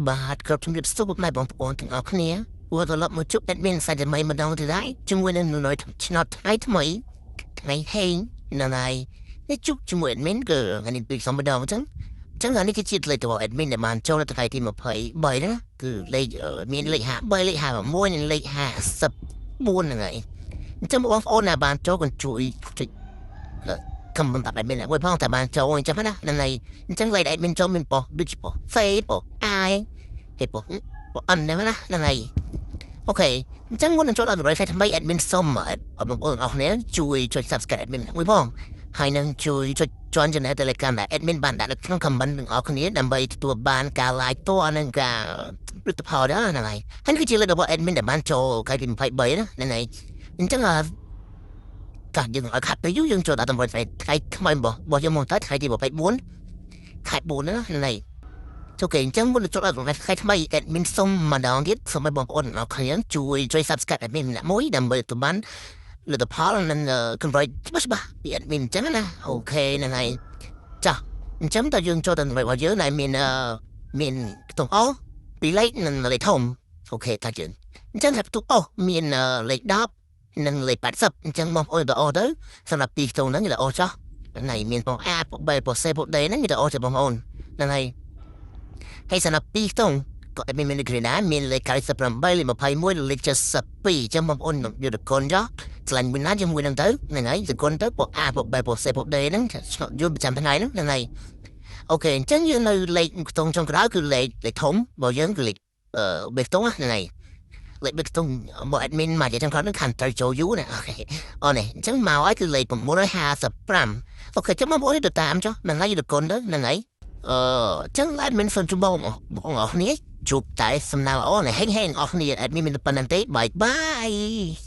បាទគ្រប់ជំរាបសួរពុកម៉ែបងប្អូនទាំងអស់គ្នាព្រោះត្រឡប់មកជួប admin សាច់ថ្មីម្ដងទៀតហើយជាមួយនឹងនៅឆ្នោតថ្ងៃថ្មីថ្ងៃហេងនៅហើយនេះជួបជាមួយ admin គឺថ្ងៃនេះពីរម្ដងអញ្ចឹងនេះគឺជាលេខរបស់ admin ដែលបានចូលនៅថ្ងៃទី23ណាគឺលេខមានលេខ53លេខ56និងលេខ54ហ្នឹងហើយអញ្ចឹងបងប្អូនដែលបានចូលក៏ជួយចុចខមមិនតាប់ admin មួយផងតែបានចូលអញ្ចឹងណាហ្នឹងហើយអញ្ចឹងលេខ admin ចូលមានប៉ុដូចប៉ុ face ប៉ុ I ហេប៉ុអនហ្នឹងណាហ្នឹងហើយអូខេអញ្ចឹងមុននឹងចូលដល់រយថ្មី admin សុំបងប្អូនអរគ្នាជួយចុច subscribe admin មួយផងហើយនឹងជួយចុច join channel Telegram ដែល admin បានដាក់នៅក្នុង comment ទាំងអស់គ្នាដើម្បីទទួលបានការ like តនិងការព្រឹត្តិផលដែរហ្នឹងហើយហើយគឺជាលេខរបស់ admin ដែលបានចូលថ្ងៃទី23ណាហ្នឹងហើយអញ្ចឹងកាសយើងឲ្យខាត់ទៅយើងចូលដល់តម្រុយថ្ងៃថ្មីរបស់យើងមកទៅថ្ងៃទី24ខែ4ណាហ្នឹងហើយចូលគេអញ្ចឹងមុននឹងចូលដល់ថ្ងៃថ្មី admin សុំម្ដងទៀតសូមឲ្យបងប្អូនអរគ្នាជួយ subscribe admin ម្នាក់មួយដើម្បីទទួលបានលទ្ធផលនិងកម្រៃច្បាស់ពី admin អញ្ចឹងណាអូខេហ្នឹងហើយចាអញ្ចឹងតើយើងចូលទៅរបស់យើងដែលមានខ្ទង់អពីរលេខនិងលេខធំអូខេតាយើងអញ្ចឹងខ្ទង់អមានលេខ10និងលេខ80អញ្ចឹងបងប្អូនទៅអទៅសម្រាប់ពីរខ្ទង់ហ្នឹងគឺអចោះហ្នឹងហើយមានផង A ផង B ផង C ផង D ហ្នឹងគឺអទៅបងប្អូនហ្នឹងហើយហើយសម្រាប់ពីរខ្ទង់ក៏មានលេខណាមានលេខ98លេខ21លេខ72អញ្ចឹងបងប្អូនយកទៅកូនចោះឆ្លាញ់មួយណាជាមួយនឹងទៅហ្នឹងហើយទៅកូនទៅពួក A ពួក B ពួក C ពួក D ហ្នឹងយល់ប្រចាំថ្ងៃហ្នឹងហើយអូខេអញ្ចឹងយើងនៅលេខខ្ទង់ចុងក្រោយគឺលេខធំរបស់យើងគឺលេខបេខ្ទង់ហ្នឹងហើយលេខបេខ្ទង់មក admin មកយ៉ាងខាងនឹងខាងត្រូវចូលយូរណាអូខេអូនេះអញ្ចឹងមកឲ្យគឺលេខ955អូខេចាំបងប្អូនទៅតាមចុះហ្នឹងហើយទៅកូនទៅហ្នឹងហើយចឹង admin សុំជម្រាបបងអរគ្នាជួបតែសំណើល្អហេងអរគ្នា admin មានប៉ុណ្ណឹងទេបាយបាយ